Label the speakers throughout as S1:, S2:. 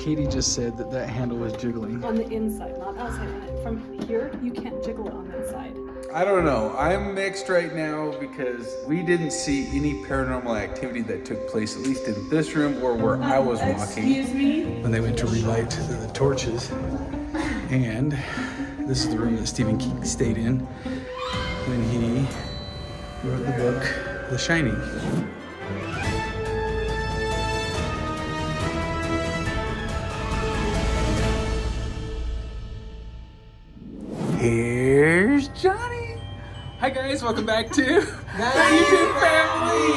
S1: Katie just said that that handle was jiggling.
S2: On the inside, not outside. From here, you can't jiggle it on the inside.
S1: I don't know. I'm mixed right now because we didn't see any paranormal activity that took place, at least in this room or where I was walking.
S2: Excuse me?
S1: When they went to relight the torches. And this is the room that Stephen King stayed in when he wrote the book, The Shining. Here's Johnny. Hi guys, welcome back to the YouTube family.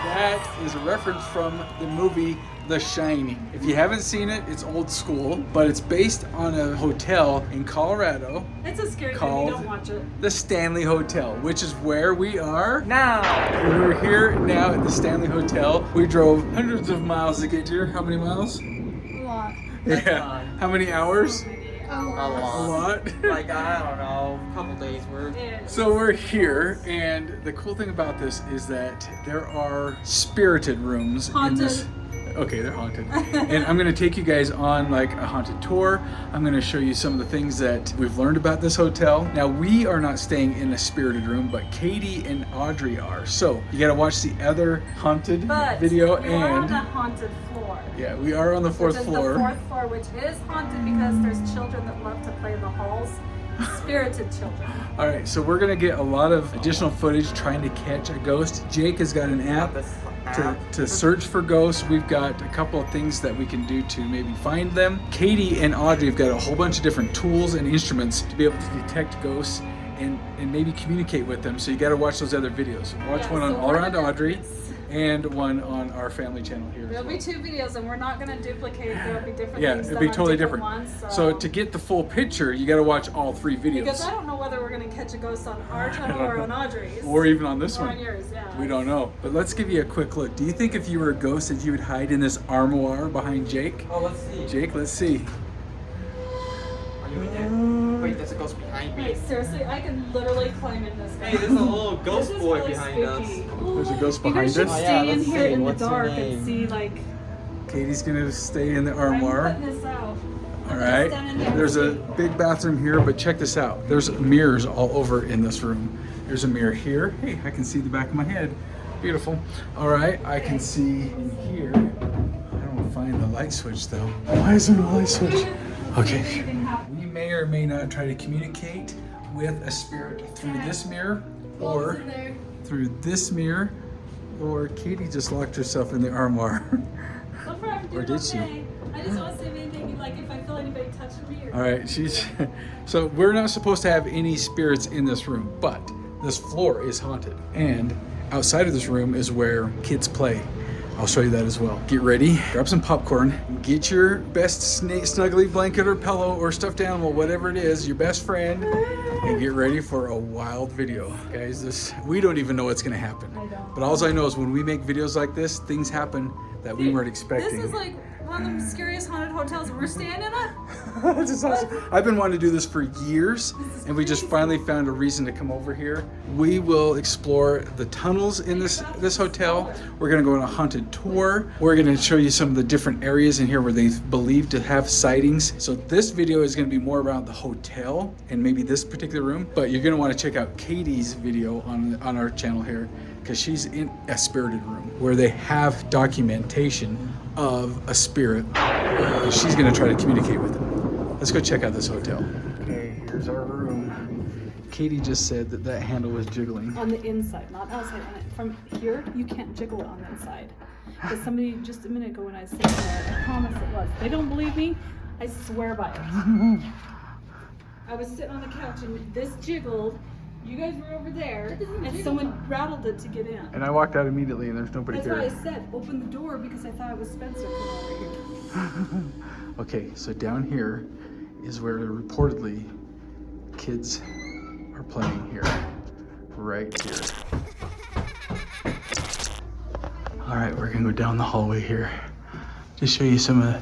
S1: That is a reference from the movie The Shining. If you haven't seen it, it's old school, but it's based on a hotel in Colorado.
S2: It's a scary
S1: called
S2: thing, you don't watch it.
S1: The Stanley Hotel, which is where we are now. We're here now at the Stanley Hotel. We drove hundreds of miles to get here. How many miles?
S2: A lot.
S1: Yeah. How many hours?
S2: A
S1: A lot.
S3: Like, I don't know, a couple days worth.
S1: So we're here, and the cool thing about this is that there are spirited rooms in this. Okay, they're haunted. And I'm gonna take you guys on like a haunted tour. I'm gonna show you some of the things that we've learned about this hotel. Now, we are not staying in a spirited room, but Katie and Audrey are. So you gotta watch the other haunted video.
S2: We're on the haunted floor.
S1: Yeah, we are on the fourth floor.
S2: The fourth floor, which is haunted because there's children that love to play in the halls. Spirited children.
S1: All right, so we're gonna get a lot of additional footage trying to catch a ghost. Jake has got an app to search for ghosts. We've got a couple of things that we can do to maybe find them. Katie and Audrey have got a whole bunch of different tools and instruments to be able to detect ghosts and maybe communicate with them. So you got to watch those other videos. Watch one on All Around Audrey and one on our family channel here.
S2: There'll be two videos, and we're not going to duplicate. There'll be different things.
S1: It'll be totally different.
S2: Ones,
S1: so to get the full picture, you got to watch all three videos.
S2: Because I don't know whether we're going to catch a ghost on our channel or on Audrey's.
S1: Or even on this
S2: or
S1: one.
S2: on yours, yeah.
S1: We don't know. But let's give you a quick look. Do you think if you were a ghost that you would hide in this armoire behind Jake?
S3: Oh, let's see.
S1: Jake, let's see.
S3: Are you in there? Wait, there's a ghost behind me.
S2: Wait, seriously, I can literally climb in this guy.
S3: Hey, there's a little ghost
S2: This is
S3: boy
S2: really
S3: behind
S2: spooky.
S3: us.
S1: There's a ghost
S2: You
S1: behind
S2: guys should
S1: us.
S3: Oh, yeah,
S2: stay in
S3: let's
S2: here
S3: see.
S2: in the
S3: What's your
S2: dark and
S3: name?
S2: see, like,
S1: Katie's gonna stay in the
S2: I'm
S1: armoire.
S2: putting this out.
S1: All right. There's a big bathroom here, but check this out. There's mirrors all over in this room. There's a mirror here. Hey, I can see the back of my head. Beautiful. All right, I can see in here. I don't find the light switch though. Why is there no light switch? Okay. We may or may not try to communicate with a spirit through this mirror or through this mirror, or Katie just locked herself in the armoire. Or did she?
S2: I just want to say anything, like if I feel anybody touching me.
S1: All right, so we're not supposed to have any spirits in this room, but this floor is haunted. And outside of this room is where kids play. I'll show you that as well. Get ready, grab some popcorn, get your best snuggly blanket or pillow or stuffed animal, whatever it is, your best friend, and get ready for a wild video. Guys, we don't even know what's gonna happen.
S2: I don't.
S1: But all I know is when we make videos like this, things happen that we weren't expecting.
S2: This is like one of the scariest haunted hotels we're staying in it.
S1: This is awesome. I've been wanting to do this for years, and we just finally found a reason to come over here. We will explore the tunnels in this hotel. We're gonna go on a haunted tour. We're gonna show you some of the different areas in here where they believe to have sightings. So this video is gonna be more around the hotel and maybe this particular room, but you're gonna wanna check out Katie's video on our channel here, because she's in a spirited room where they have documentation of a spirit, and she's gonna try to communicate with them. Let's go check out this hotel. Okay, here's our room. Katie just said that that handle was jiggling.
S2: On the inside, not outside. From here, you can't jiggle it on the inside. Because somebody just a minute ago when I said that, I promise it was. They don't believe me. I swear by it. I was sitting on the couch and this jiggled. You guys were over there, and someone rattled it to get in.
S1: And I walked out immediately, and there's nobody
S2: That's
S1: here.
S2: why I said, open the door, because I thought it was Spencer coming over here.
S1: Okay, so down here is where reportedly kids are playing here. Right here. All right, we're gonna go down the hallway here to show you some of the,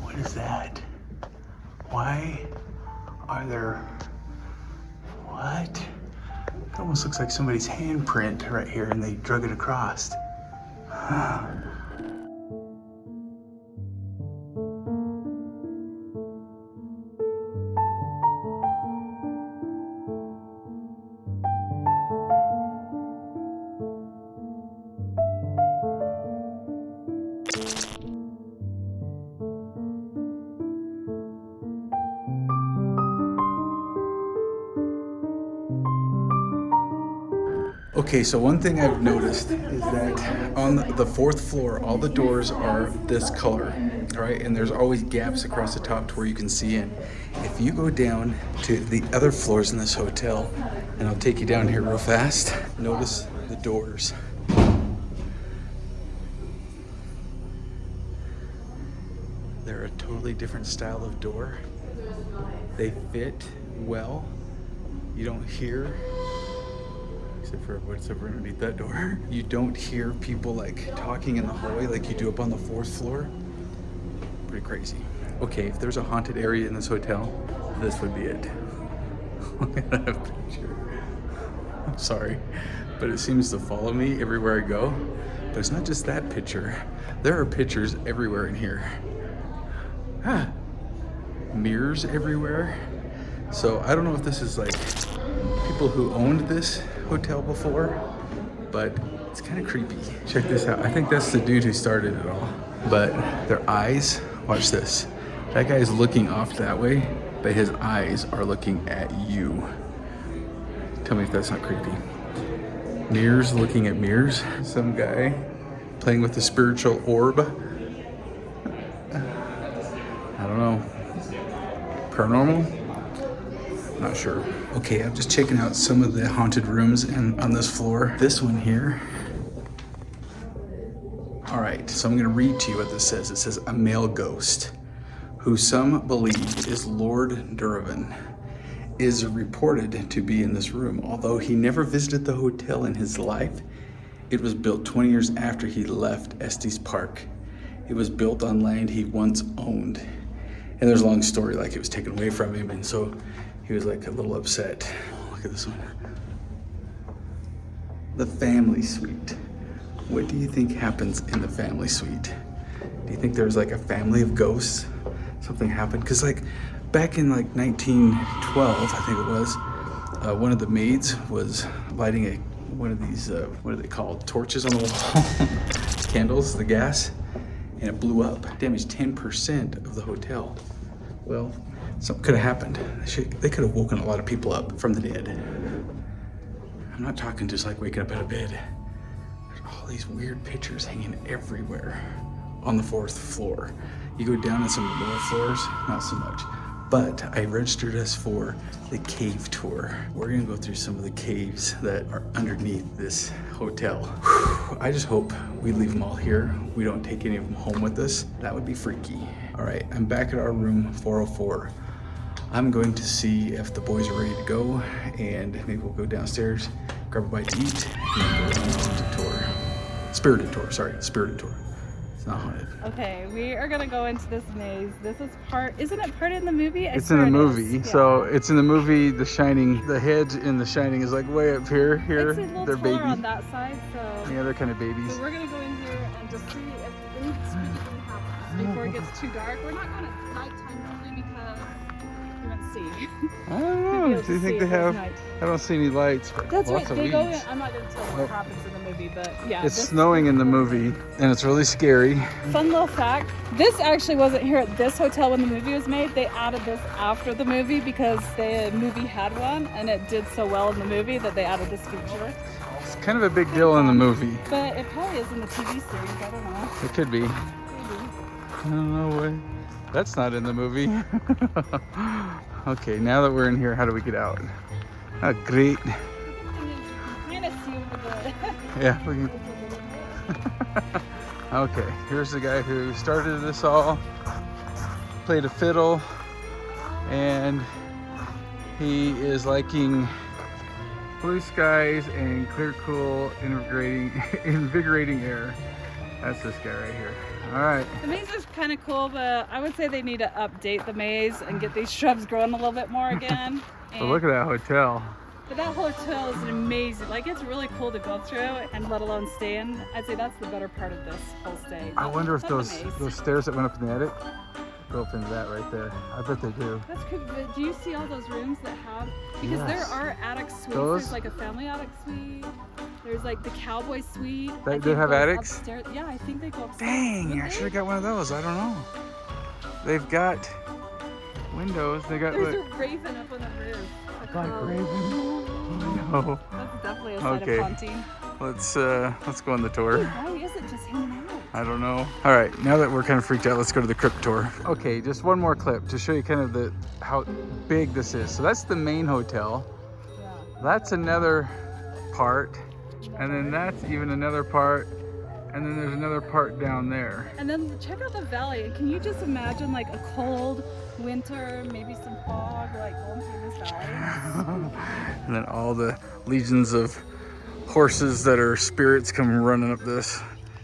S1: what is that? Why are there, what? It almost looks like somebody's handprint right here and they drug it across. Okay, so one thing I've noticed is that on the fourth floor, all the doors are this color, all right? And there's always gaps across the top to where you can see in. If you go down to the other floors in this hotel, and I'll take you down here real fast, notice the doors. They're a totally different style of door. They fit well. You don't hear, except for what's over underneath that door. You don't hear people like talking in the hallway like you do up on the fourth floor. Pretty crazy. Okay, if there's a haunted area in this hotel, this would be it. Look at that picture. I'm sorry, but it seems to follow me everywhere I go. But it's not just that picture. There are pictures everywhere in here. Ah, mirrors everywhere. So I don't know if this is like people who owned this hotel before, but it's kind of creepy. Check this out. I think that's the dude who started it all. But their eyes, watch this. That guy is looking off that way, but his eyes are looking at you. Tell me if that's not creepy. Mirrors looking at mirrors. Some guy playing with the spiritual orb. I don't know. Paranormal? Not sure. Okay, I'm just checking out some of the haunted rooms on this floor. This one here. All right, so I'm gonna read to you what this says. It says, a male ghost, who some believe is Lord Durvan, is reported to be in this room. Although he never visited the hotel in his life, it was built 20 years after he left Estes Park. It was built on land he once owned. And there's a long story, like it was taken away from him, and so he was like a little upset. Look at this one. The family suite. What do you think happens in the family suite? Do you think there's like a family of ghosts? Something happened? Because like back in like 1912, I think it was, one of the maids was lighting one of these, what are they called? Torches on the wall? Candles, the gas, and it blew up. Damaged 10% of the hotel. Well, something could have happened. They could have woken a lot of people up from the dead. I'm not talking just like waking up out of bed. There's all these weird pictures hanging everywhere on the fourth floor. You go down on some lower floors, not so much. But I registered us for the cave tour. We're gonna go through some of the caves that are underneath this hotel. Whew, I just hope we leave them all here. We don't take any of them home with us. That would be freaky. All right, I'm back at our room 404. I'm going to see if the boys are ready to go, and maybe we'll go downstairs, grab a bite to eat, and then go on a haunted tour. Spirited tour, sorry, spirited tour. It's not haunted.
S2: Okay, we are gonna go into this maze. This is isn't it part in the movie?
S1: It's in the movie. Yeah. So it's in the movie The Shining. The head in The Shining is like way up here.
S2: It's a little
S1: they're
S2: taller
S1: babies.
S2: on that side, so.
S1: Yeah, they're kind of babies.
S2: So we're gonna go in here and just see if any spooky thing happens before it gets too dark. We're not going at nighttime only because we want to see.
S1: I don't know. Do you think they have? I don't see any lights.
S2: That's right.
S1: Lots of
S2: They go in.
S1: weeds.
S2: I'm not gonna tell what happens in the movie, but yeah.
S1: It's snowing in the movie, and it's really scary.
S2: Fun little fact: this actually wasn't here at this hotel when the movie was made. They added this after the movie because the movie had one, and it did so well in the movie that they added this feature.
S1: It's kind of a big deal in the movie.
S2: But it probably is in the TV series. I don't know.
S1: It could be.
S2: Maybe.
S1: I don't know what. That's not in the movie. Okay, now that we're in here, how do we get out? Oh, great.
S2: Kind of see over the.
S1: Yeah, we can. Okay, here's the guy who started this all, played a fiddle, and he is liking blue skies and clear, cool, invigorating air. That's this guy right here. All right.
S2: The maze is kind of cool, but I would say they need to update the maze and get these shrubs growing a little bit more again.
S1: But look at that hotel.
S2: But that hotel is amazing. Like, it's really cool to go through and let alone stay in. I'd say that's the better part of this whole stay.
S1: I wonder if
S2: That's
S1: those stairs that went up in the attic go up into that right there. I bet they do.
S2: That's cool. But do you see all those rooms that have? Because there
S1: Yes.
S2: are attic suites.
S1: Those?
S2: There's like a family attic suite. There's like the cowboy suite.
S1: They
S2: I
S1: do
S2: think
S1: have
S2: goes
S1: attics?
S2: Upstairs. Yeah, I think they go upstairs.
S1: Dang,
S2: Don't
S1: I
S2: they?
S1: should have got one of those. I don't know. They've got windows. They got
S2: There's
S1: like
S2: a raven up on the roof. A
S1: black
S2: crow.
S1: raven. Oh, no.
S2: That's definitely definitely a side
S1: Okay.
S2: of haunting.
S1: Let's go on the tour.
S2: Why is it just hanging out?
S1: I don't know. All right, now that we're kind of freaked out, let's go to the Crypt Tour. Okay, just one more clip to show you kind of how big this is. So that's the main hotel.
S2: Yeah.
S1: That's another part, and then that's even another part, and then there's another part down there.
S2: And then check out the valley. Can you just imagine like a cold winter, maybe some fog, like going through this valley?
S1: And then all the legions of horses that are spirits come running up this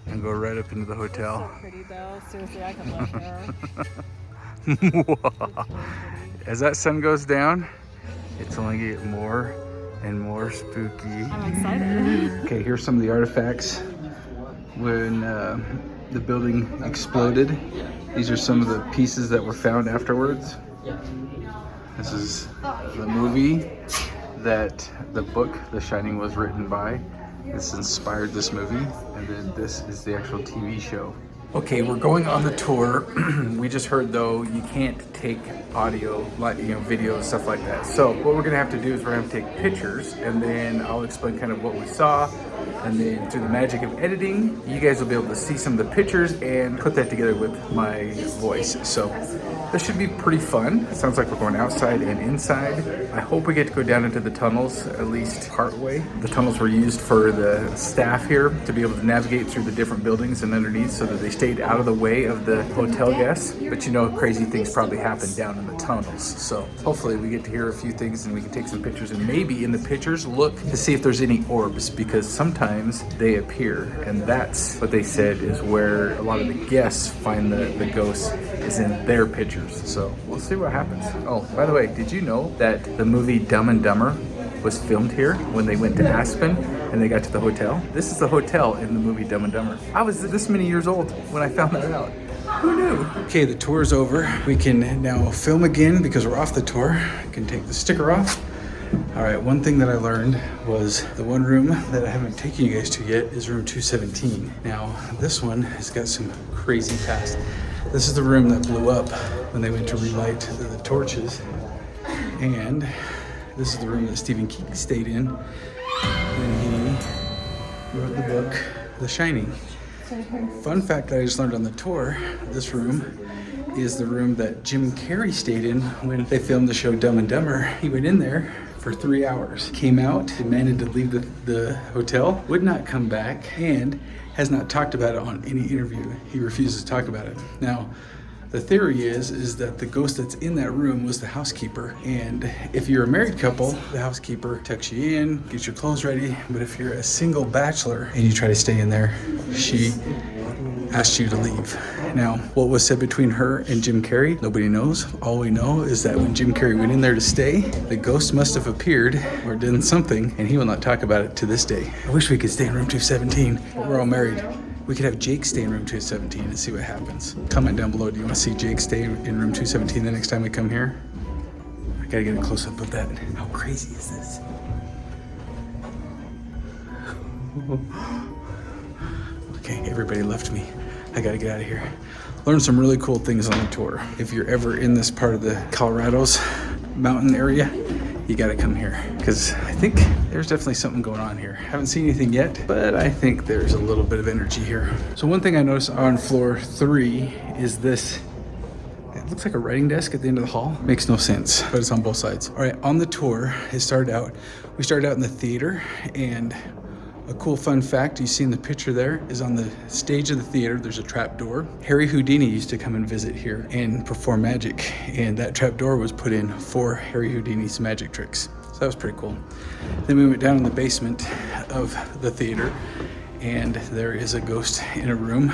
S1: and go right up into the hotel.
S2: So pretty though. Seriously, I could live there.
S1: As that sun goes down, it's only getting more and more spooky.
S2: I'm excited.
S1: Okay, here's some of the artifacts when the building exploded. These are some of the pieces that were found afterwards. This is the movie that the book The Shining was written by. This inspired this movie, and then this is the actual TV show. Okay, we're going on the tour. We just heard though you can't take audio, like video, stuff like that. So what we're gonna have to do is we're gonna have to take pictures, and then I'll explain kind of what we saw, and then through the magic of editing, you guys will be able to see some of the pictures and put that together with my voice. So this should be pretty fun. It sounds like we're going outside and inside. I hope we get to go down into the tunnels, at least part way. The tunnels were used for the staff here to be able to navigate through the different buildings and underneath so that they stayed out of the way of the hotel guests. But crazy things probably happen down in the tunnels. So hopefully we get to hear a few things and we can take some pictures, and maybe in the pictures look to see if there's any orbs, because sometimes they appear, and that's what they said is where a lot of the guests find the ghosts, is in their pictures. So we'll see what happens. Oh, by the way, did you know that the movie Dumb and Dumber was filmed here when they went to Aspen and they got to the hotel? This is the hotel in the movie Dumb and Dumber. I was this many years old when I found that out. Who knew? Okay, the tour is over. We can now film again because we're off the tour. I can take the sticker off. All right, one thing that I learned was the one room that I haven't taken you guys to yet is room 217. Now, this one has got some crazy past. This is the room that blew up when they went to relight the torches. And this is the room that Stephen King stayed in when he wrote the book, The Shining. Fun fact that I just learned on the tour, this room is the room that Jim Carrey stayed in when they filmed the show Dumb and Dumber. He went in there for 3 hours, came out, demanded to leave the hotel, would not come back, and has not talked about it on any interview. He refuses to talk about it. Now, the theory is that the ghost that's in that room was the housekeeper. And if you're a married couple, the housekeeper tucks you in, gets your clothes ready. But if you're a single bachelor and you try to stay in there, she asked you to leave. Now, what was said between her and Jim Carrey, nobody knows. All we know is that when Jim Carrey went in there to stay, the ghost must have appeared or done something, and he will not talk about it to this day. I wish we could stay in room 217, but we're all married. We could have Jake stay in room 217 and see what happens. Comment down below, do you want to see Jake stay in room 217 the next time we come here? I gotta get a close up of that. How crazy is this? Okay, everybody left me. I gotta get out of here. Learned some really cool things on the tour. If you're ever in this part of the Colorado's mountain area, you gotta come here, because I think there's definitely something going on here. Haven't seen anything yet, but I think there's a little bit of energy here. So one thing I noticed on floor 3 is this. It looks like a writing desk at the end of the hall. Makes no sense, but it's on both sides. All right, on the tour, we started out in the theater, and a cool fun fact you see in the picture there is on the stage of the theater, there's a trap door. Harry Houdini used to come and visit here and perform magic, and that trap door was put in for Harry Houdini's magic tricks. So that was pretty cool. Then we went down in the basement of the theater, and there is a ghost in a room.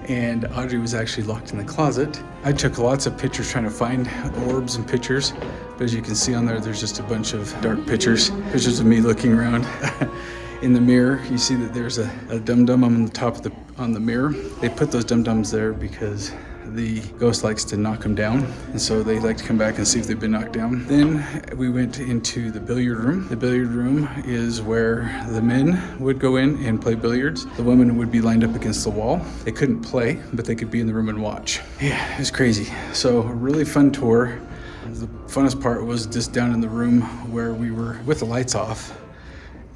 S1: And Audrey was actually locked in the closet. I took lots of pictures trying to find orbs and pictures, but as you can see on there, there's just a bunch of dark pictures of me looking around. In the mirror, you see that there's a dum-dum on the top of on the mirror. They put those dum-dums there because the ghost likes to knock them down, and so they like to come back and see if they've been knocked down. Then we went into the billiard room. The billiard room is where the men would go in and play billiards. The women would be lined up against the wall. They couldn't play, but they could be in the room and watch. Yeah, it was crazy. So a really fun tour. The funnest part was just down in the room where we were with the lights off.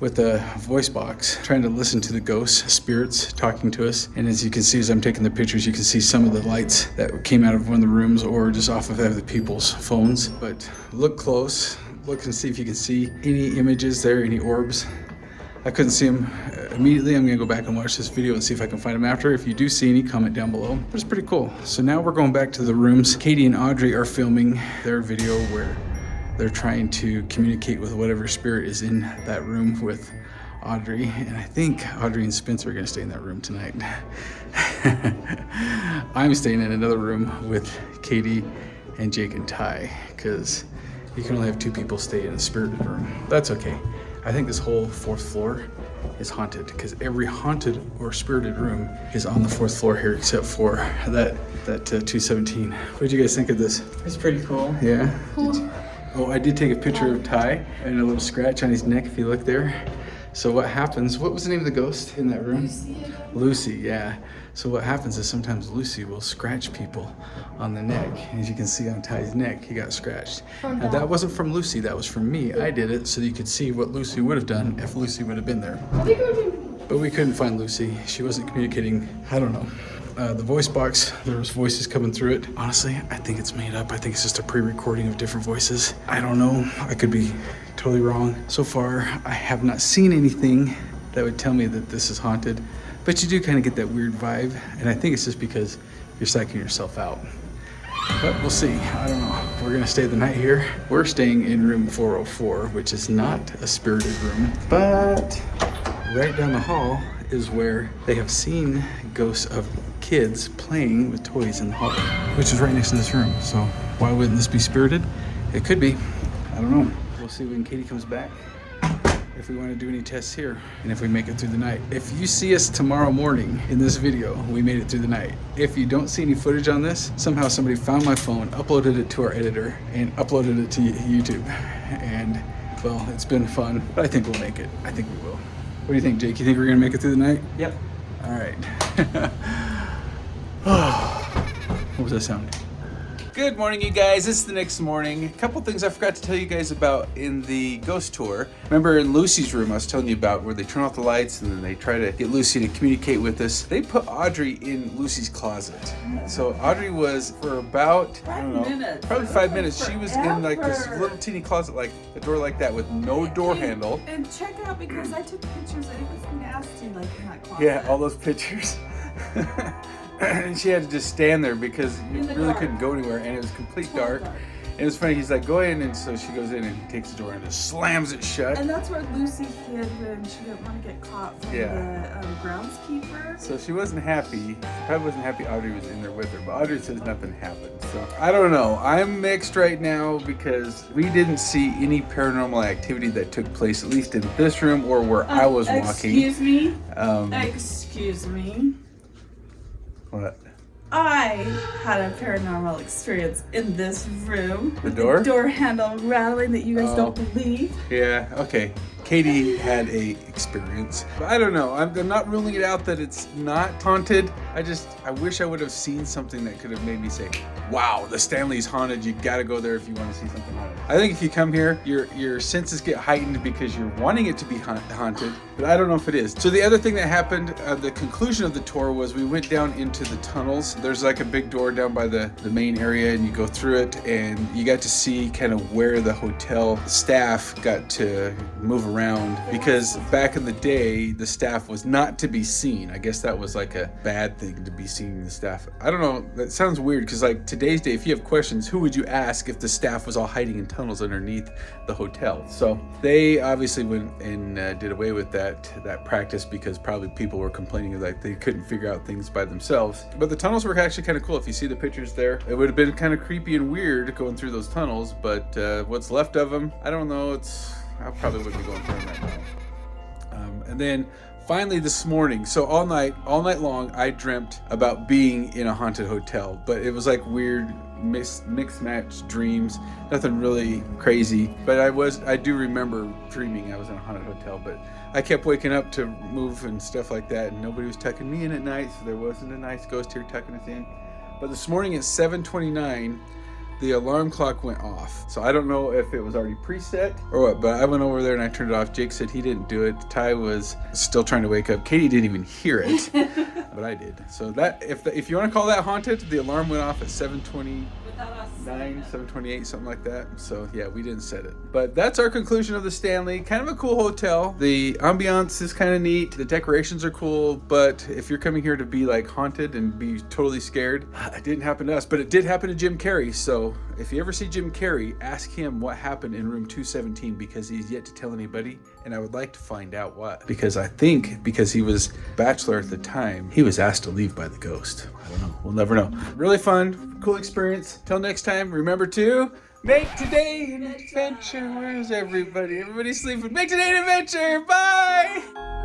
S1: with a voice box trying to listen to the ghosts, spirits talking to us. And as you can see, as I'm taking the pictures, you can see some of the lights that came out of one of the rooms or just off of other people's phones. But look close, look and see if you can see any images there, any orbs. I couldn't see them immediately. I'm gonna go back and watch this video and see if I can find them after. If you do see any, comment down below. But it's pretty cool. So now we're going back to the rooms. Katie and Audrey are filming their video where they're trying to communicate with whatever spirit is in that room with Audrey. And I think Audrey and Spencer are gonna stay in that room tonight. I'm staying in another room with Katie and Jake and Ty, because you can only have 2 people stay in a spirited room. That's okay. I think this whole 4th floor is haunted, because every haunted or spirited room is on the 4th floor here, except for that 217. What did you guys think of this?
S3: It's pretty cool.
S1: Yeah?
S2: Cool.
S1: Oh, I did take a picture of Ty and a little scratch on his neck if you look there. So what happens, what was the name of the ghost in that room? Lucy, yeah. So what happens is sometimes Lucy will scratch people on the neck. And as you can see on Ty's neck, he got scratched. Now that wasn't from Lucy, that was from me. I did it so you could see what Lucy would have done if Lucy would have been there. But we couldn't find Lucy. She wasn't communicating, I don't know. The voice box, there was voices coming through it. Honestly, I think it's made up. I think it's just a pre-recording of different voices. I don't know, I could be totally wrong. So far, I have not seen anything that would tell me that this is haunted, but you do kind of get that weird vibe, and I think it's just because you're psyching yourself out. But we'll see, I don't know. We're gonna stay the night here. We're staying in room 404, which is not a spirited room, but right down the hall is where they have seen ghosts of kids playing with toys in the hall, which is right next to this room. So why wouldn't this be spirited? It could be, I don't know. We'll see when Katie comes back, if we want to do any tests here, and if we make it through the night. If you see us tomorrow morning in this video, we made it through the night. If you don't see any footage on this, somehow somebody found my phone, uploaded it to our editor, and uploaded it to YouTube. And well, it's been fun, but I think we'll make it. I think we will. What do you think, Jake? You think we're gonna make it through the night?
S3: Yep.
S1: All right. What was that sound? Good morning, you guys. It's the next morning. A couple things I forgot to tell you guys about in the ghost tour. Remember in Lucy's room I was telling you about where they turn off the lights and then they try to get Lucy to communicate with us. They put Audrey in Lucy's closet. So Audrey was for about, I don't know, probably 5 minutes. She was in like this little teeny closet, like a door like that with no door handle.
S4: And check out, because I took pictures and it was nasty, like in that closet.
S1: Yeah, all those pictures. And she had to just stand there because you really couldn't go anywhere, and it was complete dark. And it was funny, he's like, go in, and so she goes in and he takes the door and just slams it shut.
S4: And that's where Lucy hid when she didn't want to get caught from the groundskeeper.
S1: So she wasn't happy. Probably wasn't happy Audrey was in there with her, but Audrey says nothing happened. So I don't know. I'm mixed right now because we didn't see any paranormal activity that took place, at least in this room or where I was walking.
S4: Excuse me? Excuse me?
S1: What?
S4: I had a paranormal experience in this room.
S1: The door?
S4: The door handle rattling that you guys don't believe.
S1: Yeah, okay. Katie had a experience. But I don't know. I'm not ruling it out that it's not haunted. I wish I would have seen something that could have made me say, wow, the Stanley's haunted. You gotta go there if you want to see something haunted. I think if you come here, your senses get heightened because you're wanting it to be haunted, but I don't know if it is. So the other thing that happened, the conclusion of the tour was we went down into the tunnels. There's like a big door down by the main area, and you go through it, and you got to see kind of where the hotel staff got to move around, because back in the day, the staff was not to be seen. I guess that was like a bad thing to be seeing the staff. I don't know, that sounds weird, because like today's day, if you have questions, who would you ask if the staff was all hiding in tunnels underneath the hotel? So they obviously went and did away with that practice, because probably people were complaining that they couldn't figure out things by themselves. But the tunnels were actually kind of cool. If you see the pictures there, it would have been kind of creepy and weird going through those tunnels, but what's left of them, I don't know. I probably wouldn't be going through them right now. And then finally this morning, so all night long, I dreamt about being in a haunted hotel, but it was like weird mixed match dreams, nothing really crazy. But I do remember dreaming I was in a haunted hotel, but I kept waking up to move and stuff like that, and nobody was tucking me in at night, so there wasn't a nice ghost here tucking us in. But this morning at 7:29, the alarm clock went off. So I don't know if it was already preset or what, but I went over there and I turned it off. Jake said he didn't do it. Ty was still trying to wake up. Katie didn't even hear it, but I did. So that, if you want to call that haunted, the alarm went off at 7:29, 7:28, something like that. So yeah, we didn't set it. But that's our conclusion of the Stanley. Kind of a cool hotel. The ambiance is kind of neat. The decorations are cool, but if you're coming here to be like haunted and be totally scared, it didn't happen to us, but it did happen to Jim Carrey. So if you ever see Jim Carrey, ask him what happened in room 217, because he's yet to tell anybody, and I would like to find out what. Because I think because he was bachelor at the time, he was asked to leave by the ghost. I don't know. We'll never know. Really fun, cool experience. Till next time, remember to make today an adventure. Where's everybody? Everybody's sleeping. Make today an adventure. Bye!